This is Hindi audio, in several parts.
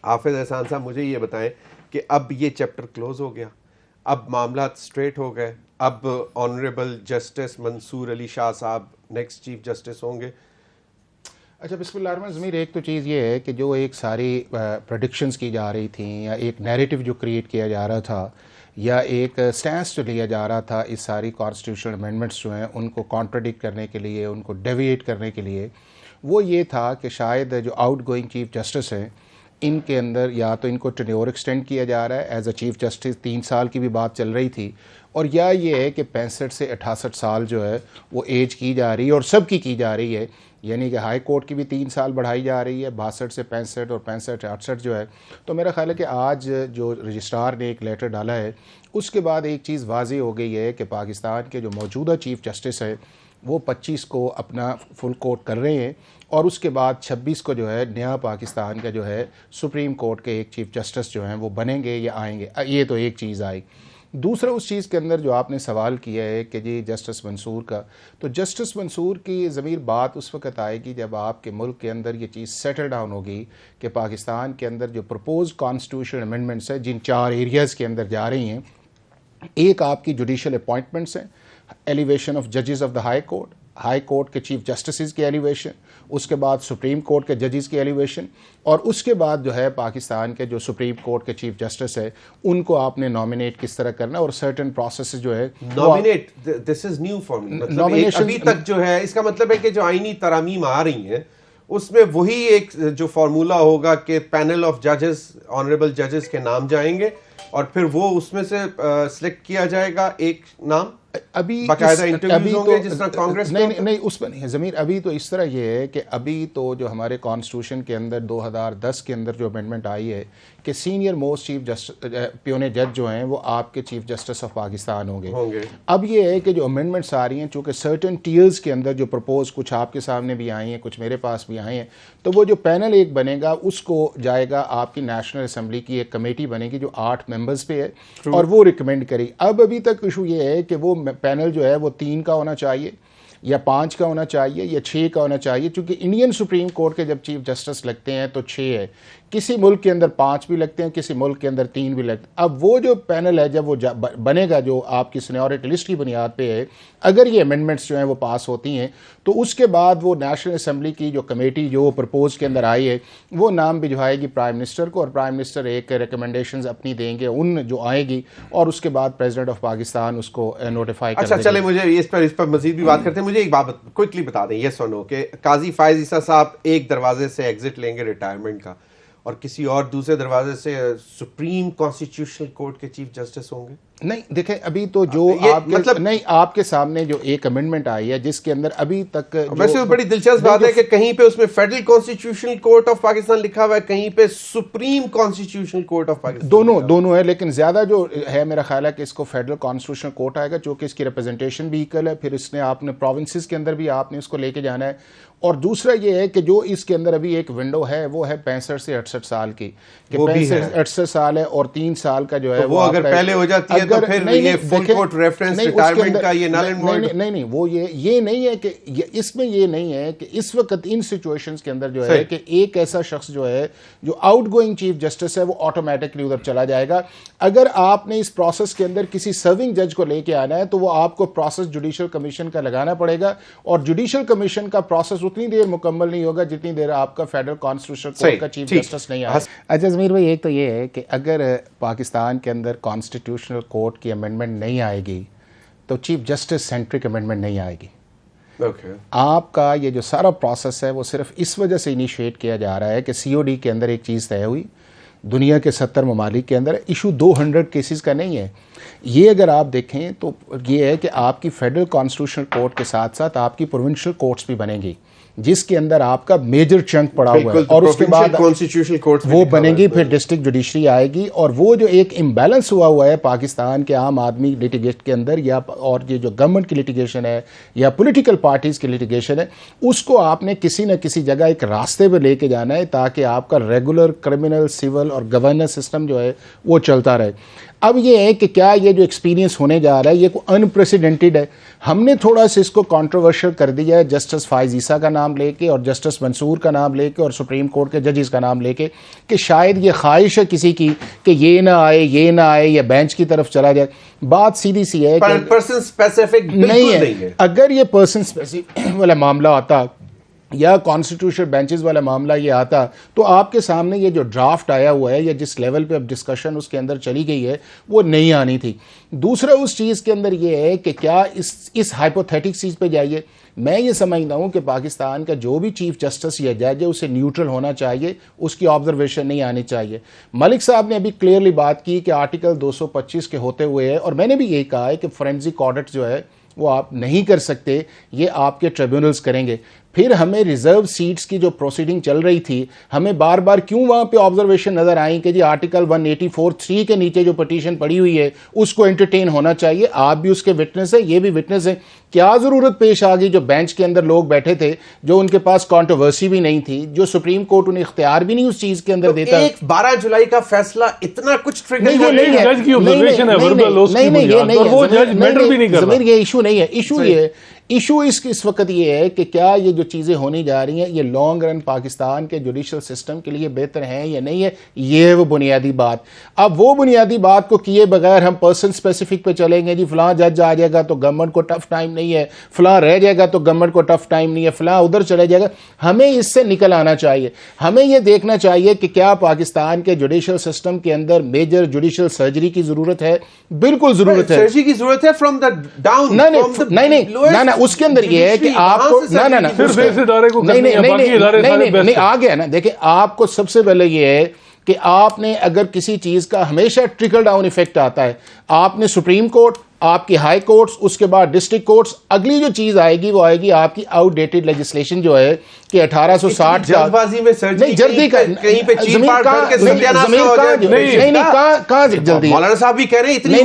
हाफिज एहसान साहब, मुझे ये बताएं कि अब ये चैप्टर क्लोज हो गया, अब मामला स्ट्रेट हो गए, अब ऑनरेबल जस्टिस मंसूर अली शाह साहब नेक्स्ट चीफ जस्टिस होंगे? अच्छा, बिस्मिल्लाह ज़मीर, एक तो चीज़ ये है कि जो एक सारी प्रेडिक्शंस की जा रही थी या एक नैरेटिव जो क्रिएट किया जा रहा था या एक स्टैंस जो लिया जा रहा था इस सारी कॉन्स्टिट्यूशनल अमेंडमेंट्स जो हैं उनको कॉन्ट्रडिक्ट करने के लिए, उनको डेविएट करने के लिए, वो ये था कि शायद जो आउट गोइंग चीफ जस्टिस हैं इनके अंदर या तो इनको टेन्योर एक्सटेंड किया जा रहा है एज अ चीफ जस्टिस, 3 साल की भी बात चल रही थी, और या ये है कि 65 से 68 साल जो है वो एज की जा रही है और सबकी की जा रही है, यानी कि हाई कोर्ट की भी 3 साल बढ़ाई जा रही है, 62 से 65 और 65 से 68 जो है। तो मेरा ख्याल है कि आज जो रजिस्ट्रार ने एक लेटर डाला है उसके बाद एक चीज़ वाज़ी हो गई है कि पाकिस्तान के जो मौजूदा चीफ जस्टिस है वो 25 को अपना फुल कोर्ट कर रहे हैं और उसके बाद 26 को जो है नया पाकिस्तान का जो है सुप्रीम कोर्ट के एक चीफ जस्टिस जो हैं वो बनेंगे या आएंगे। ये तो एक चीज़ आई। दूसरा, उस चीज़ के अंदर जो आपने सवाल किया है कि जी जस्टिस मंसूर का, तो जस्टिस मंसूर की ज़मीर बात उस वक्त आएगी जब आपके मुल्क के अंदर ये चीज़ सेटल डाउन होगी कि पाकिस्तान के अंदर जो प्रपोज कॉन्स्टिट्यूशन अमेंडमेंट्स है जिन 4 एरियाज़ के अंदर जा रही हैं, एक आपकी जुडिशल अपॉइंटमेंट्स हैं, एलिवेशन ऑफ जजेस ऑफ द हाई कोर्ट के चीफ जस्टिस की एलिवेशन, उसके बाद सुप्रीम कोर्ट के जजेस की एलिवेशन, और उसके बाद जो है पाकिस्तान के जो सुप्रीम कोर्ट के चीफ जस्टिस है उनको आपने नॉमिनेट किस तरह करना और सर्टेन प्रोसेस जो है nominate. This is new for me, मतलब अभी तक जो है इसका मतलब है कि जो आईनी तरामीम आ रही हैं उसमें वही एक जो फार्मूला होगा कि पैनल ऑफ जजेस, ऑनरेबल जजेस के नाम जाएंगे और फिर वो उसमें से सिलेक्ट किया जाएगा एक नाम। अभी अभी होंगे जिस तरह कांग्रेस नहीं उस पर नहीं है ज़मीर। अभी तो इस तरह ये है कि अभी तो जो हमारे कॉन्स्टिट्यूशन के अंदर 2010 के अंदर जो अमेंडमेंट आई है कि सीनियर मोस्ट चीफ जस्टिस प्योने जज जो हैं वो आपके चीफ जस्टिस ऑफ पाकिस्तान होंगे। अब ये है कि जो अमेंडमेंट्स आ रही हैं चूँकि सर्टेन टीयर्स के अंदर जो प्रपोज कुछ आपके सामने भी आई हैं, कुछ मेरे पास भी आए हैं, तो वो जो पैनल एक बनेगा उसको जाएगा आपकी नेशनल असम्बली की एक कमेटी बनेगी जो 8 मेंबर्स पे है और वो रिकमेंड करेगी। अब अभी तक इशू ये है कि वो पैनल जो है वो 3 का होना चाहिए या 5 का होना चाहिए या 6 का होना चाहिए, क्योंकि इंडियन सुप्रीम कोर्ट के जब चीफ जस्टिस लगते हैं तो 6 है, किसी मुल्क के अंदर 5 भी लगते हैं, किसी मुल्क के अंदर 3 भी लगते हैं। अब वो जो पैनल है जब वो बनेगा जो आपकी सीनियरिटी लिस्ट की बुनियाद पे है, अगर ये अमेंडमेंट्स जो हैं वो पास होती हैं तो उसके बाद वो नेशनल असम्बली की जो कमेटी जो प्रपोज के अंदर आई है वो नाम भिजवाएगी प्राइम मिनिस्टर को और प्राइम मिनिस्टर एक रिकमेंडेशंस अपनी देंगे उन जो आएगी और उसके बाद प्रेसिडेंट ऑफ पाकिस्तान उसको नोटिफाई कर देगा। अच्छा चले, मुझे इस पर मजीद भी बात करते हैं। मुझे एक बात क्विकली बता दें, ये सुनो कि काजी फायज ईसा साहब एक दरवाजे से एग्जिट लेंगे रिटायरमेंट का और किसी और दूसरे दरवाजे से सुप्रीम कॉन्स्टिट्यूशनल कोर्ट के चीफ जस्टिस होंगे? नहीं, देखें अभी तो जो आपके मतलब नहीं आपके सामने जो एक अमेंडमेंट आई है जिसके अंदर अभी तक वैसे बड़ी दिलचस्प बात है कि कहीं पे उसमें federal constitutional court of Pakistan लिखा हुआ है, कहीं पे supreme constitutional court of Pakistan, दोनों है, लेकिन ज्यादा जो है मेरा ख्याल है कि इसको फेडरल कॉन्स्टिट्यूशनल कोर्ट आएगा क्योंकि इसकी रिप्रेजेंटेशन भी इक्वल है, फिर इसने आपने प्रोविंसेस के अंदर भी आपने इसको लेके जाना है, और दूसरा ये है कि जो इसके अंदर अभी एक विंडो है वो है 65 से 68 साल की, 65-68 साल है और 3 साल का जो है वो अगर पहले हो जाती है तो फिर ये फुल कोर्ट रेफरेंस रिटायरमेंट का ये नल एंड वॉइड नहीं वो ये नहीं है कि इसमें ये नहीं है कि इस वक्त इन सिचुएशंस के अंदर जो है कि एक ऐसा शख्स जो है जो आउटगोइंग चीफ जस्टिस है वो ऑटोमेटिकली उधर चला जाएगा। अगर आपने इस प्रोसेस के अंदर किसी सर्विंग जज को लेके आना है तो वो आपको प्रोसेस जुडिशल कमीशन का लगाना पड़ेगा और जुडिशल कमीशन का प्रोसेस उतनी देर मुकम्मल नहीं होगा जितनी देर आपका फेडरल कॉन्स्टिट्यूशनल कोर्ट का चीफ जस्टिस नहीं आया। अच्छा ज़मीर भाई, एक तो ये है कि अगर पाकिस्तान के अंदर कॉन्स्टिट्यूशनल कोर्ट की अमेंडमेंट नहीं आएगी तो चीफ जस्टिस सेंट्रिक अमेंडमेंट नहीं आएगी। आपका ये जो सारा प्रोसेस है वो सिर्फ इस वजह से इनिशिएट किया जा रहा है कि COD के अंदर एक चीज़ तय हुई, दुनिया के 70 ममालिक के अंदर इशू 200 केसेस का नहीं है। ये अगर आप देखें तो ये है कि आपकी फेडरल कॉन्स्टिट्यूशनल कोर्ट के साथ साथ आपकी प्रोविंशियल कोर्ट्स भी बनेगी जिसके अंदर आपका मेजर चंक पड़ा हुआ है, और उसके बाद कॉन्स्टिट्यूशनल कोर्ट वो बनेगी, फिर डिस्ट्रिक्ट जुडिशरी आएगी, और वो जो एक इम्बैलेंस हुआ है पाकिस्तान के आम आदमी लिटिगेशन के अंदर या और ये जो गवर्नमेंट की लिटिगेशन है या पॉलिटिकल पार्टीज की लिटिगेशन है उसको आपने किसी न किसी जगह एक रास्ते पे लेके जाना है ताकि आपका रेगुलर क्रिमिनल सिविल और गवर्नेंस सिस्टम जो है वो चलता रहे। अब ये है कि क्या ये जो एक्सपीरियंस होने जा रहा है ये कोई अनप्रेसिडेंटेड है। हमने थोड़ा सा इसको कंट्रोवर्शियल कर दिया है, जस्टिस फायज ईसा का नाम नाम लेके और जस्टिस मंसूर का नाम लेके और सुप्रीम कोर्ट के जजेस का नाम लेके कि शायद ये ख्वाहिश है किसी की कि ये ना आए या बेंच की तरफ चला जाए। बात सीधी सी है कि पर्सन स्पेसिफिक नहीं है। अगर ये पर्सन स्पेसिफिक वाला मामला आता या कॉन्स्टिट्यूशनल बेंचेस वाला मामला ये आता तो आपके सामने ये जो ड्राफ्ट आया हुआ है या जिस लेवल पे अब डिस्कशन उसके अंदर चली गई है वो नहीं आनी थी। दूसरा उस चीज़ के अंदर ये है कि क्या इस हाइपोथेटिक चीज़ पे जाइए। मैं ये समझता हूँ कि पाकिस्तान का जो भी चीफ जस्टिस या जज है उसे न्यूट्रल होना चाहिए, उसकी ऑब्जर्वेशन नहीं आनी चाहिए। मलिक साहब ने अभी क्लियरली बात की कि आर्टिकल 225 के होते हुए है, और मैंने भी यही कहा है कि फोरेंसिक ऑडिट जो है वो आप नहीं कर सकते, ये आपके ट्रिब्यूनल्स करेंगे। फिर हमें रिजर्व सीट्स की जो प्रोसीडिंग चल रही थी, हमें बार बार क्यों वहाँ पे ऑब्जर्वेशन नज़र आई कि जी आर्टिकल 184(3) के नीचे जो पिटीशन पड़ी हुई है उसको एंटरटेन होना चाहिए। आप भी उसके विटनेस है, ये भी विटनेस है। क्या ज़रूरत पेश आ गई जो बेंच के अंदर लोग बैठे थे, जो उनके पास कंट्रोवर्सी भी नहीं थी, जो सुप्रीम कोर्ट उन्हें इख्तियार भी नहीं उस चीज़ के अंदर देता। 12 जुलाई का फैसला इतना कुछ ट्रिगर ये इशू नहीं है। इशू इस वक्त ये है कि क्या ये जो चीज़ें होनी जा रही हैं ये लॉन्ग रन पाकिस्तान के जुडिशल सिस्टम के लिए बेहतर हैं या नहीं है, ये है वो बुनियादी बात। अब वो बुनियादी बात को किए बगैर हम पर्सन स्पेसिफिक पे चलेंगे, जी फलां जज आ जाएगा तो गवर्नमेंट को टफ टाइम नहीं है, फलां रह जाएगा तो गवर्नमेंट को टफ टाइम नहीं है, फलां उधर चला जाएगा। हमें इससे निकल आना चाहिए। हमें ये देखना चाहिए कि क्या पाकिस्तान के जुडिशल सिस्टम के अंदर मेजर जुडिशल सर्जरी की जरूरत है। बिल्कुल जरूरत है, सर्जरी की जरूरत है फ्रॉम द डाउन। नहीं उसके अंदर ये है कि आपको नहीं आ गया ना। देखिए आपको सबसे पहले ये है कि आपने अगर किसी चीज का हमेशा ट्रिकल डाउन इफेक्ट आता है, आपने सुप्रीम कोर्ट, आपकी हाई कोर्ट्स, उसके बाद डिस्ट्रिक्ट कोर्ट्स, अगली जो चीज आएगी वो आएगी आपकी आउटडेटेड लेजिस्लेशन जो है कि 1860 जल्दबाजी में सर्जरी जल्दी का कहीं पे चीर फाड़ करके सत्यानाश हो जाए। कहां जल्दी? मौलाना साहब भी कह रहे हैं इतनी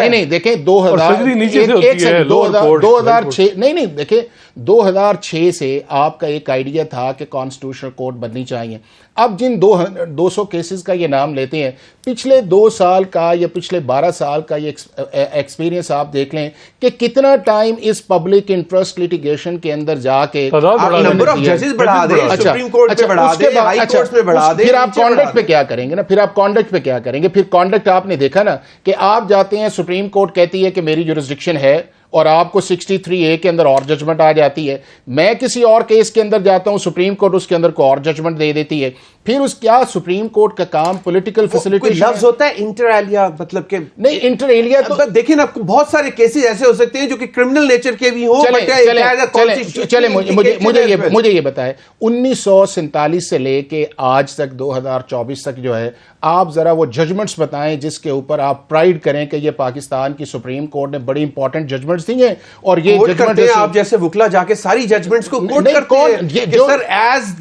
नहीं देखें 2006 नहीं देखें 2006 से आपका एक आइडिया था कि कॉन्स्टिट्यूशनल कोर्ट बननी चाहिए। अब जिन 200 केसेस का ये नाम लेते हैं, पिछले 2 साल का या पिछले 12 साल का ये एक्सपीरियंस आप देख लें कि कितना टाइम इस पब्लिक इंटरेस्ट लिटिगेशन के अंदर जाके नंबर ऑफ जजेस बढ़ा दें, सुप्रीम कोर्ट में बढ़ा दें, हाई कोर्ट में बढ़ा दें। फिर आप कॉन्डक्ट पे क्या करेंगे ना, फिर कॉन्डक्ट आपने देखा ना कि आप जाते हैं, सुप्रीम कोर्ट कहती है कि मेरी जुरिस्डिक्शन है और आपको 63A के अंदर और जजमेंट आ जाती है। मैं किसी और केस के अंदर जाता हूं, सुप्रीम कोर्ट उसके अंदर को और जजमेंट दे देती है। फिर उस क्या सुप्रीम कोर्ट का काम पॉलिटिकल फैसिलिटेशन लफ्ज होता है इंटर एलिया, मतलब के नहीं इंटर एलिया तो देखिए ना, बहुत सारे केसेस ऐसे हो सकते हैं जो कि क्रिमिनल नेचर के भी हो। चले मुझे ये बताएं 1947 से लेके आज तक 2024 तक जो है, आप जरा वो जजमेंट्स बताएं जिसके ऊपर आप प्राइड करें कि ये पाकिस्तान की सुप्रीम कोर्ट ने बड़ी इंपॉर्टेंट जजमेंट्स दी हैं और ये जजमेंट आप जैसे वुकला जाके सारी जजमेंट्स को कोट करते हैं कि sir as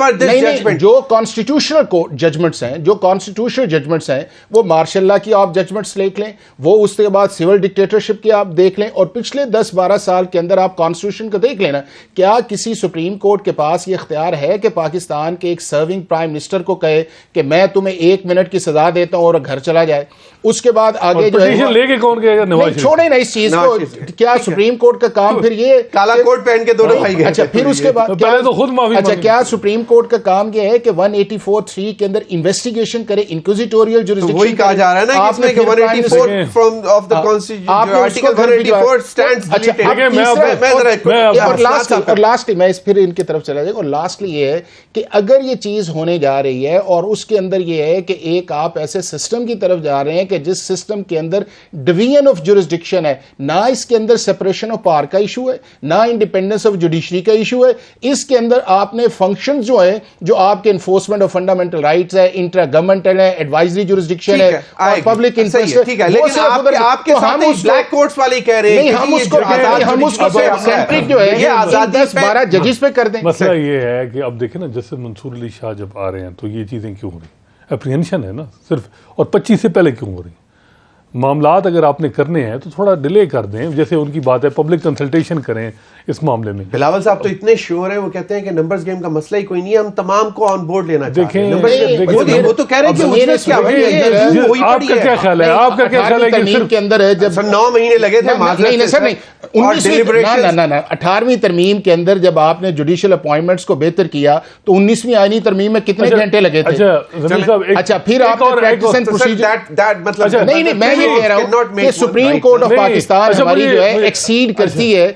per this judgement. जो कॉन्स्टिट्यूशनल कोर्ट जजमेंट्स हैं, जो कॉन्स्टिट्यूशनल जजमेंट्स हैं, वो मार्शल लॉ की आप जजमेंट्स देख लें, वो उसके बाद सिविल डिक्टेटरशिप की आप देख लें, और पिछले 10-12 साल के अंदर आप कॉन्स्टिट्यूशन को देख लेना। क्या किसी सुप्रीम कोर्ट के पास ये इख्तियार है कि पाकिस्तान के एक सर्विंग प्राइम मिनिस्टर को कहे कि मैं तुम्हें 1 मिनट की सजा देता हूं और घर चला जाए? उसके बाद आगे जो है लेके कौन कहेगा? छोड़े ना इस चीज को। क्या सुप्रीम कोर्ट का काम फिर ये काला कोट पहन के दोनों भाई गए? अच्छा, फिर उसके बाद पहले तो खुद माफी। अच्छा, क्या सुप्रीम कोर्ट का काम ये है कि 184(3) के अंदर इन्वेस्टिगेशन करे, इंक्विजिटोरियल जुरिसडिक्शन? वही कहा जा रहा है ना कि इसमें 184 from of the constitution article 184 stands deleted. और लास्टली मैं फिर इनकी तरफ चला जाएगा, और लास्टली ये है कि अगर ये चीज होने जा रही है और उसके अंदर ये है कि एक आप ऐसे सिस्टम की तरफ जा रहे हैं कि जिस सिस्टम के अंदर डिवीजन ऑफ जुरिस्डिक्शन है, ना इसके अंदर सेपरेशन ऑफ पावर का इशू है, ना इंडिपेंडेंस ऑफ जुडिशरी का इशू है, इसके अंदर आपने फंक्शंस जो है, जो आपके एनफोर्समेंट ऑफ फंडामेंटल राइट्स है, इंट्रा गवर्नमेंटल है, एडवाइजरी जुरिस्डिक्शन है और पब्लिक इंटरेस्ट है, ठीक है। लेकिन आपके साथ ही ब्लैक कोर्ट्स वाले कह रहे हैं नहीं, हम उसको सेंट्रिक जो है ये 10-12 जजेस पे कर दें। मसला ये है कि अब देखें ना, जस्टिस मंसूर अली शाह जब आ रहे हैं तो ये चीजें क्यों हो रही? एप्रीहेंशन है ना सिर्फ, और 25 से पहले क्यों हो रही? मामलात अगर आपने करने हैं तो थोड़ा डिले कर दें, जैसे उनकी बात है पब्लिक कंसल्टेशन करें इस मामले में। बिलावल साहब तो इतने श्योर हैं, वो कहते हैं कि नंबर्स गेम का मसला ही कोई नहीं है, हम तमाम को ऑन बोर्ड लेना चाहते हैं। वो तो कह रहे हैं कि आपका क्या ख्याल है? आपका क्या ख्याल है कि के अंदर है जब 9 महीने लगे थे? नहीं सर, नहीं ना 18वीं तरमीम के अंदर जब आपने जुडिशियल अपॉइंटमेंट्स को बेहतर किया तो 19वीं आईनी तरमीम में कितने घंटे लगे थे? अच्छा फिर आपने प्रैक्टिस एंड प्रोसीजर नहीं मैं ये कह रहा हूं कि सुप्रीम कोर्ट ऑफ पाकिस्तान हमारी जो है एक्सीड करती है